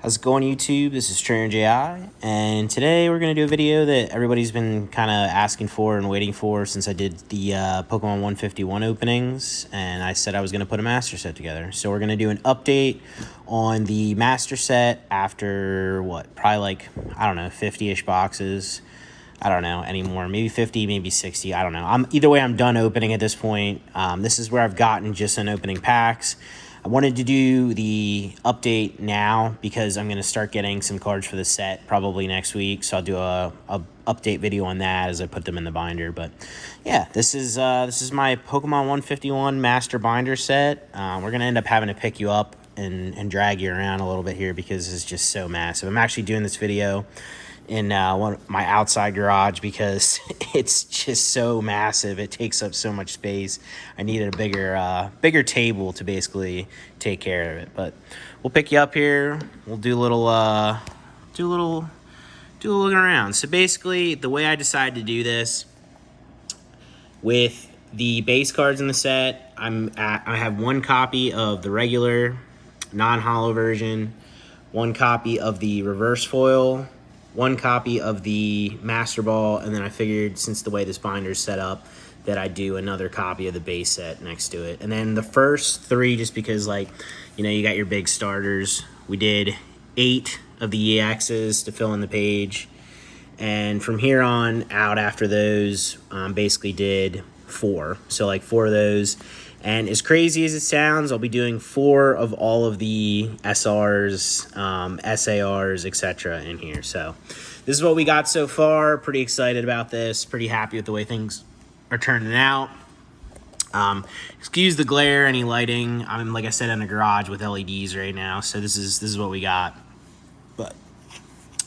How's it going, YouTube? This is TrainerJI, and today we're going to do a video that everybody's been kind of asking for and waiting for since I did the Pokemon 151 openings, and I said I was going to put a master set together. So we're going to do an update on the master set after, probably like, I don't know, 50-ish boxes. I don't know anymore, maybe 50, maybe 60, I don't know. Either way, I'm done opening at this point. This is where I've gotten just in opening packs. I wanted to do the update now because I'm going to start getting some cards for the set probably next week. So I'll do a update video on that as I put them in the binder. But yeah, this is my Pokemon 151 Master Binder set. We're going to end up having to pick you up and drag you around a little bit here because it's just so massive. I'm actually doing this video in my outside garage because it's just so massive. It takes up so much space. I needed a bigger table to basically take care of it. But we'll pick you up here. We'll do a little looking around. So basically, the way I decided to do this with the base cards in the set, I have one copy of the regular non-holo version, one copy of the reverse foil, one copy of the Master Ball, and then I figured since the way this binder is set up that I'd do another copy of the base set next to it. And then the first three, just because, like, you know, you got your big starters. We did 8 of the EXs to fill in the page. And from here on out after those, basically did 4. So like 4 of those. And as crazy as it sounds, I'll be doing 4 of all of the SRs, SARs, etc. in here. So this is what we got so far. Pretty excited about this. Pretty happy with the way things are turning out. Excuse the glare, any lighting. I'm, like I said, in a garage with LEDs right now. So this is what we got. But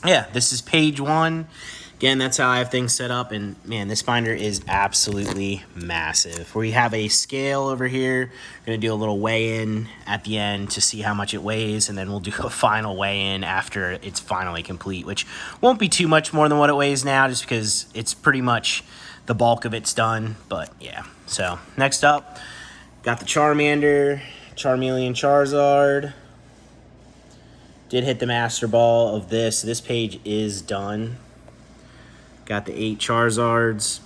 yeah, this is page 1. Again, that's how I have things set up, and man, this binder is absolutely massive. We have a scale over here. We're going to do a little weigh-in at the end to see how much it weighs, and then we'll do a final weigh-in after it's finally complete, which won't be too much more than what it weighs now, just because it's pretty much the bulk of it's done. But yeah, so next up, got the Charmander, Charmeleon, Charizard. Did hit the Master Ball of this. This page is done. Got the 8 Charizards.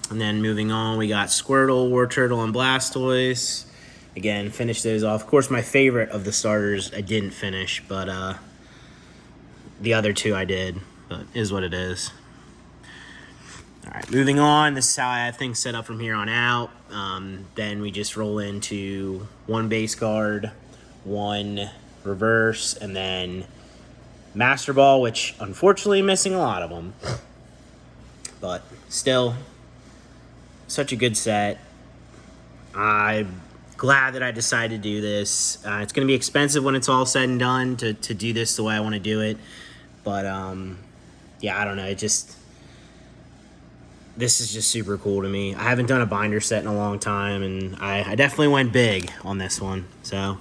And then moving on, we got Squirtle, Wartortle, and Blastoise. Again, finished those off. Of course, my favorite of the starters I didn't finish, but the other 2 I did. But it is what it is. All right, moving on. This is how I have things set up from here on out. Then we just roll into 1 base card, 1 reverse, and then Master Ball, which unfortunately missing a lot of them, but still such a good set. I'm glad that I decided to do this. It's going to be expensive when it's all said and done to do this the way I want to do it, but yeah, I don't know, this is just super cool to me. I haven't done a binder set in a long time, and I definitely went big on this one. So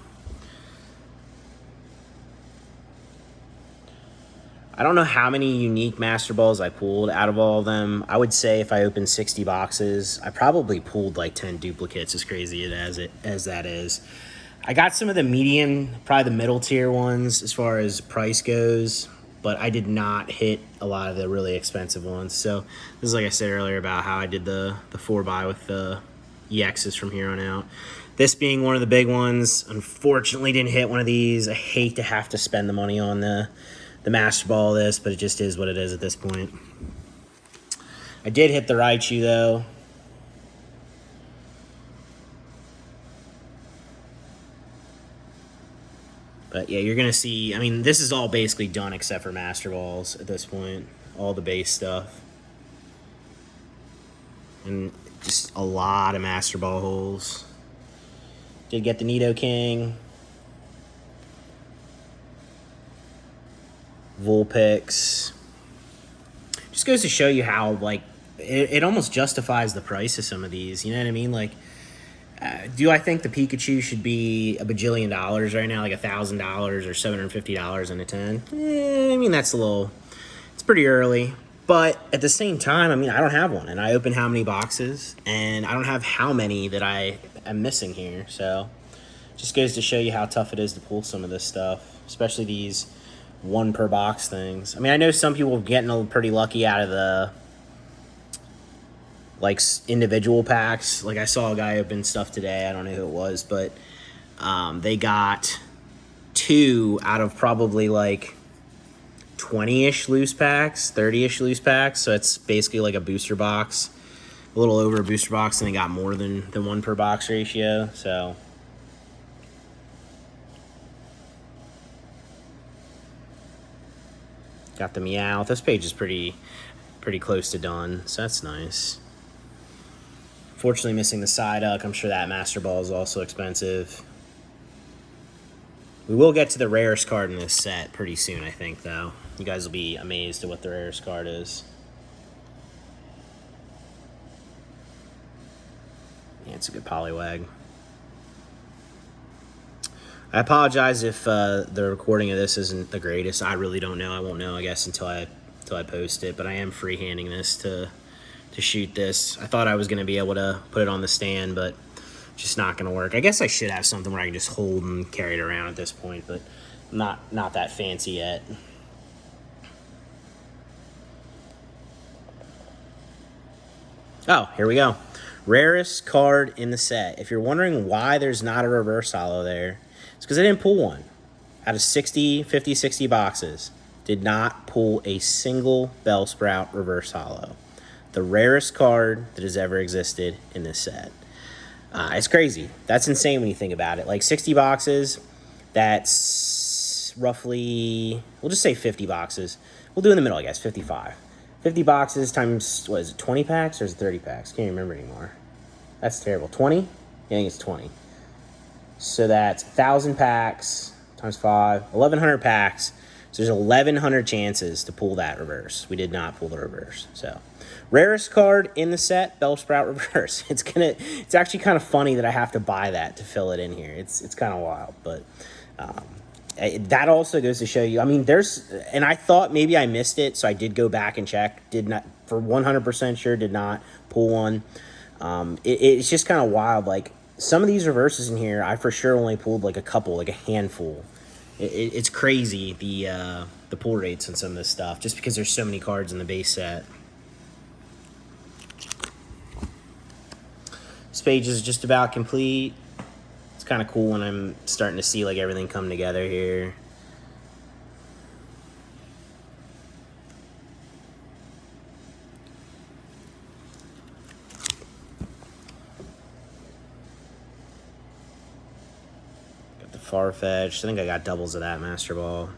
I don't know how many unique Master Balls I pulled out of all of them. I would say if I opened 60 boxes, I probably pulled like 10 duplicates, as crazy as that is. I got some of the medium, probably the middle tier ones as far as price goes, but I did not hit a lot of the really expensive ones. So this is like I said earlier about how I did the 4x with the EXs from here on out. This being one of the big ones, unfortunately didn't hit one of these. I hate to have to spend the money on the Master Ball of this, but it just is what it is at this point. I did hit the Raichu, though. But yeah, you're going to see, I mean, this is all basically done except for Master Balls at this point. All the base stuff. And just a lot of Master Ball holes. Did get the Nidoking. Vulpix. Just goes to show you how, like, it almost justifies the price of some of these. You know what I mean? Like, do I think the Pikachu should be $1 bajillion right now, like $1,000 or $750 in a 10? I mean, that's it's pretty early. But at the same time, I mean, I don't have one, and I open how many boxes, and I don't have how many that I am missing here. So Just goes to show you how tough it is to pull some of this stuff, especially these 1 per box things. I mean, I know some people are getting pretty lucky out of the like individual packs. Like I saw a guy open stuff today. I don't know who it was, but they got 2 out of probably like 20-ish loose packs, 30-ish loose packs. So it's basically like a booster box, a little over a booster box, and they got more than 1 per box ratio. So got the Meowth. This page is pretty close to done, so that's nice. Fortunately, missing the Psyduck. I'm sure that Master Ball is also expensive. We will get to the rarest card in this set pretty soon, I think, though. You guys will be amazed at what the rarest card is. Yeah, it's a good Poliwag. I apologize if the recording of this isn't the greatest. I really don't know. I won't know, I guess, until I post it. But I am freehanding this to shoot this. I thought I was going to be able to put it on the stand, but just not going to work. I guess I should have something where I can just hold and carry it around at this point, but not that fancy yet. Oh, here we go. Rarest card in the set. If you're wondering why there's not a reverse holo there, it's because I didn't pull one. Out of 50, 60 boxes, did not pull a single Bellsprout reverse holo. The rarest card that has ever existed in this set. It's crazy. That's insane when you think about it. Like 60 boxes, that's roughly, we'll just say 50 boxes. We'll do in the middle, I guess, 55. 50 boxes times, what is it, 20 packs or is it 30 packs? Can't remember anymore. That's terrible. 20? Yeah, I think it's 20. So that's 1,000 packs times 5, 1,100 packs. So there's 1,100 chances to pull that reverse. We did not pull the reverse. So rarest card in the set, Bellsprout reverse. It's actually kind of funny that I have to buy that to fill it in here. It's kind of wild, but that also goes to show you. I mean, and I thought maybe I missed it, so I did go back and check. Did not, for 100% sure, did not pull one. It's just kind of wild. Like some of these reverses in here, I for sure only pulled like a couple, like a handful. It's crazy the pull rates on some of this stuff, just because there's so many cards in the base set. This page is just about complete. It's kind of cool when I'm starting to see like everything come together here. Got the Farfetch'd. I think I got doubles of that Master Ball.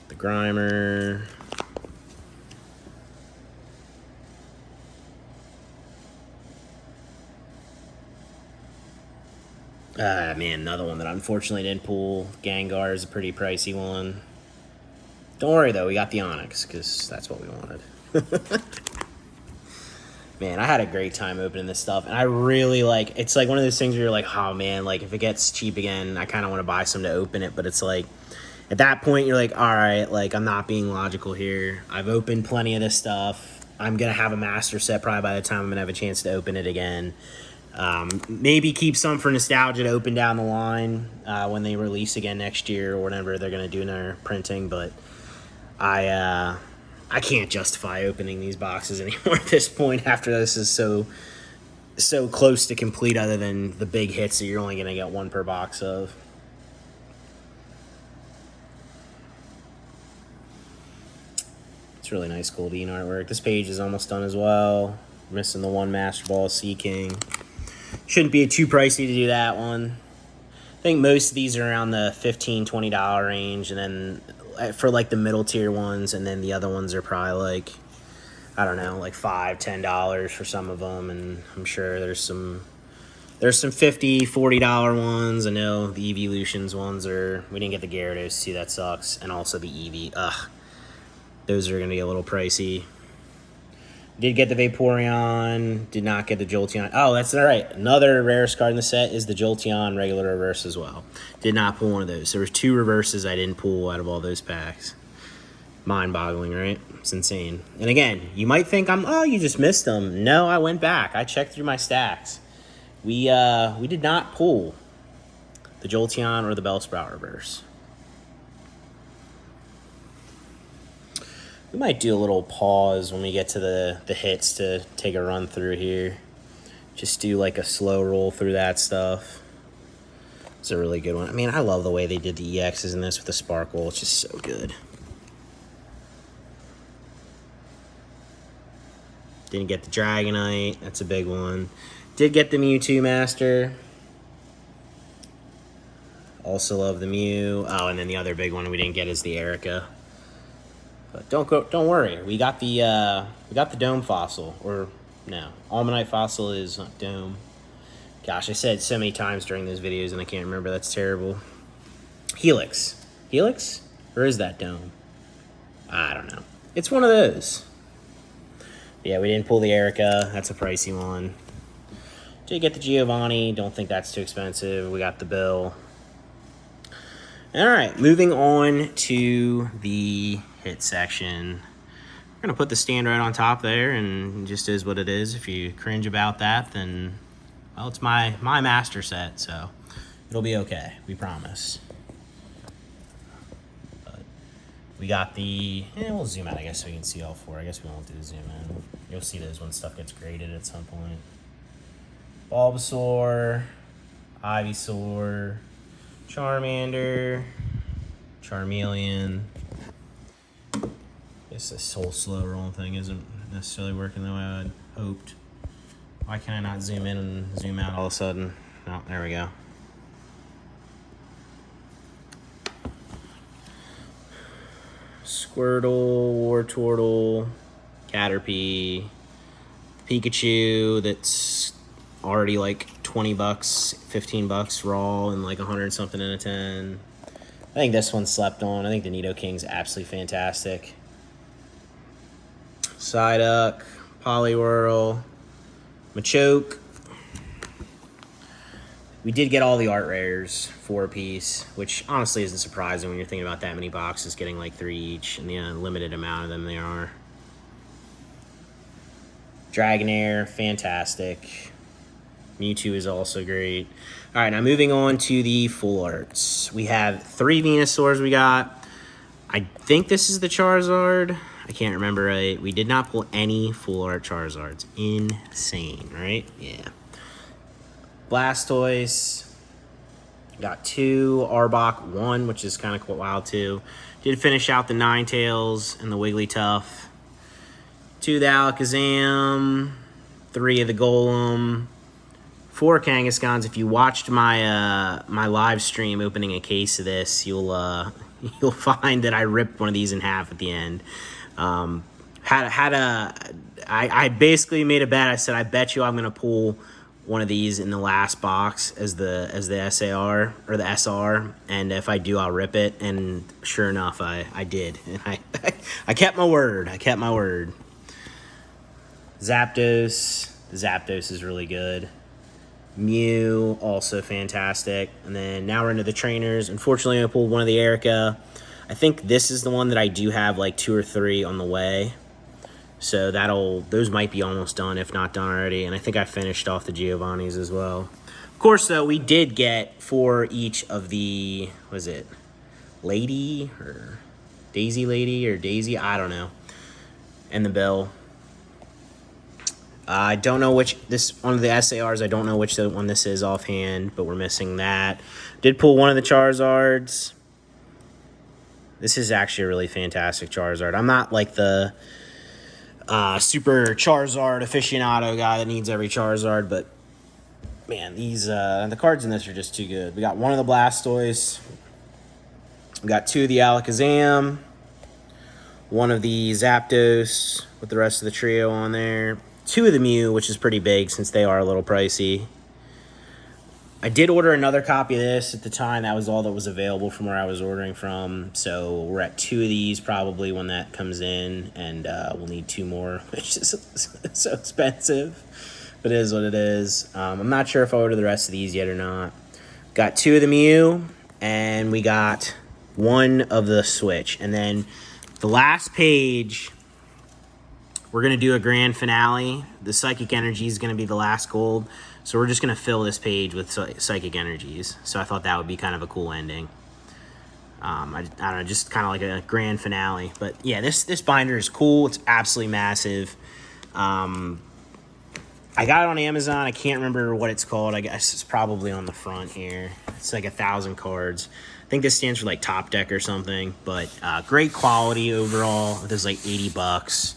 The Grimer. Man, another one that I unfortunately didn't pull. Gengar is a pretty pricey one. Don't worry, though. We got the Onyx, because that's what we wanted. Man, I had a great time opening this stuff, and I really like, it's like one of those things where you're like, oh, man, like, if it gets cheap again, I kind of want to buy some to open it, but it's like, at that point, you're like, all right, like, I'm not being logical here. I've opened plenty of this stuff. I'm going to have a master set probably by the time I'm going to have a chance to open it again. Maybe keep some for nostalgia to open down the line when they release again next year or whenever they're going to do their printing. But I can't justify opening these boxes anymore at this point after this is so close to complete, other than the big hits that you're only going to get 1 per box of. It's really nice Goldeen artwork. This page is almost done as well. Missing the 1 Master Ball Sea King. Shouldn't be too pricey to do that one. I think most of these are around the $15, $20 range, and then for like the middle tier ones, and then the other ones are probably like, I don't know, like $5, $10 for some of them, and I'm sure there's some $50, $40 ones. I know the Evolutions ones we didn't get the Gyarados too, that sucks, and also the Eevee. Those are gonna get a little pricey. Did get the Vaporeon, did not get the Jolteon. Oh, that's all right. Another rarest card in the set is the Jolteon regular reverse as well. Did not pull one of those. There were 2 reverses I didn't pull out of all those packs. Mind-boggling, right? It's insane. And again, you might think oh, you just missed them. No, I went back. I checked through my stacks. We did not pull the Jolteon or the Bellsprout reverse. We might do a little pause when we get to the hits to take a run through here. Just do like a slow roll through that stuff. It's a really good one. I mean, I love the way they did the EXs in this with the sparkle. It's just so good. Didn't get the Dragonite. That's a big one. Did get the Mewtwo Master. Also love the Mew. Oh, and then the other big one we didn't get is the Erica. But don't worry. We got the Dome Fossil. Or no, Almanite Fossil is not Dome. Gosh, I said so many times during those videos and I can't remember. That's terrible. Helix. Helix? Or is that Dome? I don't know. It's one of those. Yeah, we didn't pull the Erica. That's a pricey one. Did get the Giovanni. Don't think that's too expensive. We got the Bill. All right, moving on to the hit section. We're going to put the stand right on top there, and it just is what it is. If you cringe about that, then, well, it's my master set, so it'll be okay. We promise. We got the, we'll zoom out, I guess, so we can see all four. I guess we won't do the zoom in. You'll see those when stuff gets graded at some point. Bulbasaur, Ivysaur, Charmander, Charmeleon. I guess this whole slow rolling thing isn't necessarily working the way I'd hoped. Why can I not zoom in and zoom out all of a sudden? Oh, there we go. Squirtle, Wartortle, Caterpie, Pikachu that's already like 20 bucks, 15 bucks raw, and like 100 something in a 10. I think this one slept on. I think the Nidoking's absolutely fantastic. Psyduck, Poliwhirl, Machoke. We did get all the art rares, 4 apiece, which honestly isn't surprising when you're thinking about that many boxes, getting like 3 each, and the limited amount of them there are. Dragonair, fantastic. Mewtwo is also great. All right, now moving on to the full arts. We have 3 Venusaurs we got. I think this is the Charizard. I can't remember right. We did not pull any full art Charizards. Insane, right? Yeah. Blastoise, got 2, Arbok 1, which is kind of wild too. Did finish out the Ninetales and the Wigglytuff. 2 the Alakazam, 3 of the Golem, 4 Kangaskhans. If you watched my my live stream opening a case of this, you'll find that I ripped one of these in half at the end. I basically made a bet. I said I bet you I'm gonna pull one of these in the last box as the SAR or the SR, and if I do, I'll rip it. And sure enough, I did, and I kept my word. I kept my word. Zapdos. The Zapdos is really good. Mew, also fantastic. And then now we're into the trainers. Unfortunately, I pulled one of the Erica. I think this is the one that I do have like 2 or 3 on the way. So those might be almost done, if not done already. And I think I finished off the Giovannis as well. Of course, though, we did get 4 each of the, was it Lady or Daisy Lady or Daisy? I don't know. And the Bell. I don't know which, this one of the SARs, I don't know which one this is offhand, but we're missing that. Did pull one of the Charizards. This is actually a really fantastic Charizard. I'm not like the super Charizard aficionado guy that needs every Charizard, but man, these the cards in this are just too good. We got 1 of the Blastoise. We got 2 of the Alakazam. 1 of the Zapdos with the rest of the trio on there. 2 of the Mew, which is pretty big since they are a little pricey. I did order another copy of this at the time. That was all that was available from where I was ordering from. So we're at 2 of these probably when that comes in. And we'll need 2 more, which is so expensive. But it is what it is. I'm not sure if I ordered the rest of these yet or not. Got 2 of the Mew. And we got 1 of the Switch. And then The last page, we're going to do a grand finale. The Psychic Energy is going to be the last gold. So we're just going to fill this page with Psychic Energies. So I thought that would be kind of a cool ending. I don't know, just kind of like a grand finale. But yeah, this binder is cool. It's absolutely massive. I got it on Amazon. I can't remember what it's called. I guess it's probably on the front here. It's like 1,000 cards. I think this stands for like Top Deck or something. But great quality overall. This is like $80.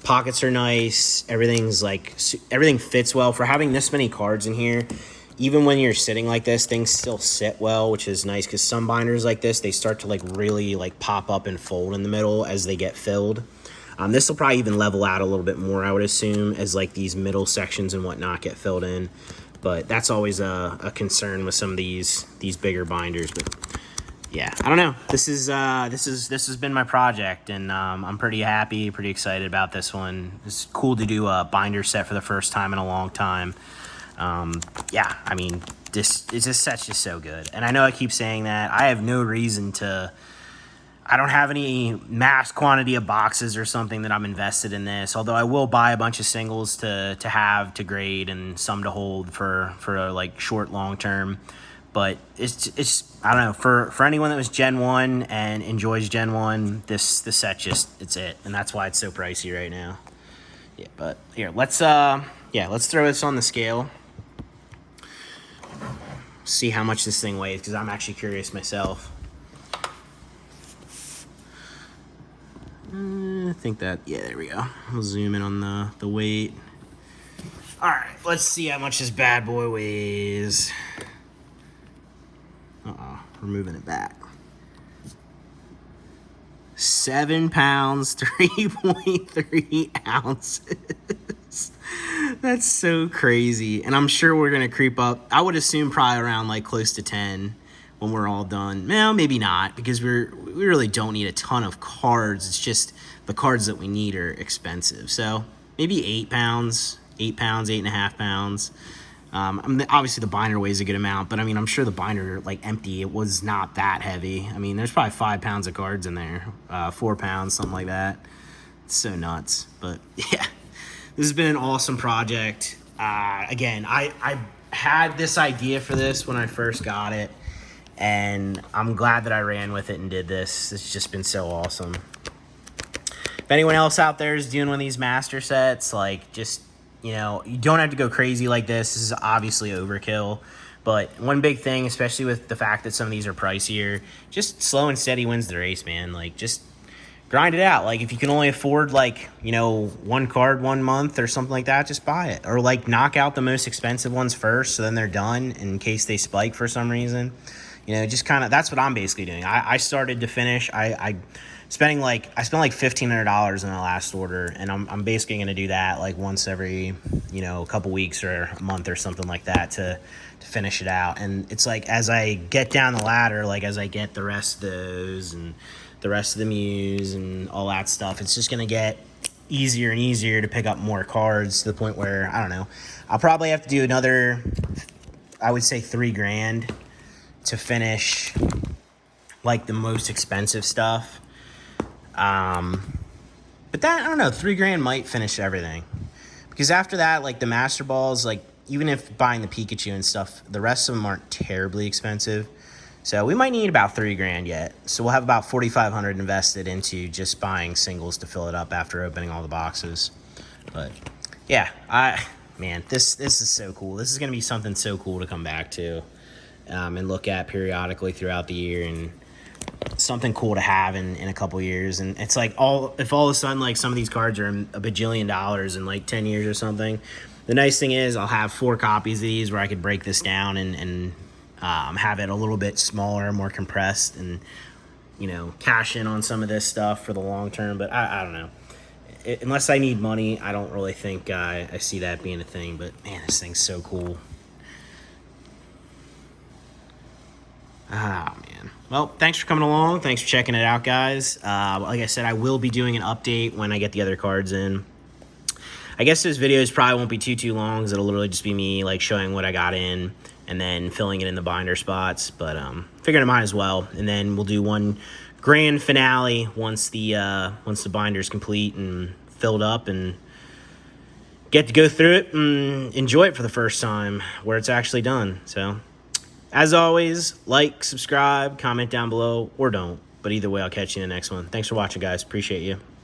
Pockets are nice. Everything fits well for having this many cards in here. Even when you're sitting like this, things still sit well, which is nice because some binders like this, they start to like really like pop up and fold in the middle as they get filled. This will probably even level out a little bit more, I would assume, as like these middle sections and whatnot get filled in. But that's always a concern with some of these bigger binders. But yeah, I don't know. This has been my project, and I'm pretty happy, pretty excited about this one. It's cool to do a binder set for the first time in a long time. Yeah, I mean, this set's just so good. And I know I keep saying that. I have no reason to... I don't have any mass quantity of boxes or something that I'm invested in this, although I will buy a bunch of singles to have, to grade, and some to hold for like short, long term. But it's I don't know, for anyone that was Gen 1 and enjoys Gen 1, this set it's it. And that's why it's so pricey right now. Yeah, but here, let's throw this on the scale. See how much this thing weighs, because I'm actually curious myself. I think that, yeah, there we go. We'll zoom in on the weight. All right, let's see how much this bad boy weighs. Uh-oh, we're moving it back. 7 pounds, 3.3 ounces. That's so crazy. And I'm sure we're going to creep up. I would assume probably around like close to 10 when we're all done. Well, maybe not, because we really don't need a ton of cards. It's just the cards that we need are expensive. So maybe 8 pounds, 8.5 pounds. Obviously the binder weighs a good amount, but I mean, I'm sure the binder, like empty, it was not that heavy. I mean, there's probably 5 pounds of cards in there, 4 pounds, something like that. It's so nuts. But yeah, this has been an awesome project. Again, I had this idea for this when I first got it, and I'm glad that I ran with it and did this. It's just been so awesome. If anyone else out there is doing one of these master sets, like, just, you know, you don't have to go crazy like this. This is obviously overkill. But one big thing, especially with the fact that some of these are pricier, just slow and steady wins the race, man. Like, just grind it out. Like, if you can only afford, like, you know, 1 card 1 month or something like that, just buy it. Or, like, knock out the most expensive ones first, so then they're done in case they spike for some reason. You know, just kind of, that's what I'm basically doing. I started to finish. I spent like $1,500 in the last order, and I'm basically going to do that like once every, you know, a couple weeks or a month or something like that to finish it out. And it's like, as I get down the ladder, like as I get the rest of those and the rest of the Muse and all that stuff, it's just going to get easier and easier to pick up more cards to the point where, I don't know, I'll probably have to do another, I would say $3,000 to finish like the most expensive stuff. But that, I don't know, $3,000 might finish everything, because after that, like the Master Balls, like even if buying the Pikachu and stuff, the rest of them aren't terribly expensive. So we might need about $3,000 yet. So we'll have about $4,500 invested into just buying singles to fill it up after opening all the boxes. But yeah, man, this is so cool. This is going to be something so cool to come back to. And look at periodically throughout the year, and something cool to have in a couple years. And it's like, if all of a sudden like some of these cards are $1 bajillion in like 10 years or something, the nice thing is I'll have 4 copies of these where I could break this down and have it a little bit smaller, more compressed, and, you know, cash in on some of this stuff for the long term. But I don't know, unless I need money, I don't really think I see that being a thing. But man, this thing's so cool. Ah, man. Well, thanks for coming along. Thanks for checking it out, guys. Like I said, I will be doing an update when I get the other cards in. I guess this videos probably won't be too long, because it'll literally just be me like showing what I got in and then filling it in the binder spots. But figured I might as well. And then we'll do one grand finale once the binder's complete and filled up, and get to go through it and enjoy it for the first time where it's actually done. So, as always, like, subscribe, comment down below, or don't. But either way, I'll catch you in the next one. Thanks for watching, guys. Appreciate you.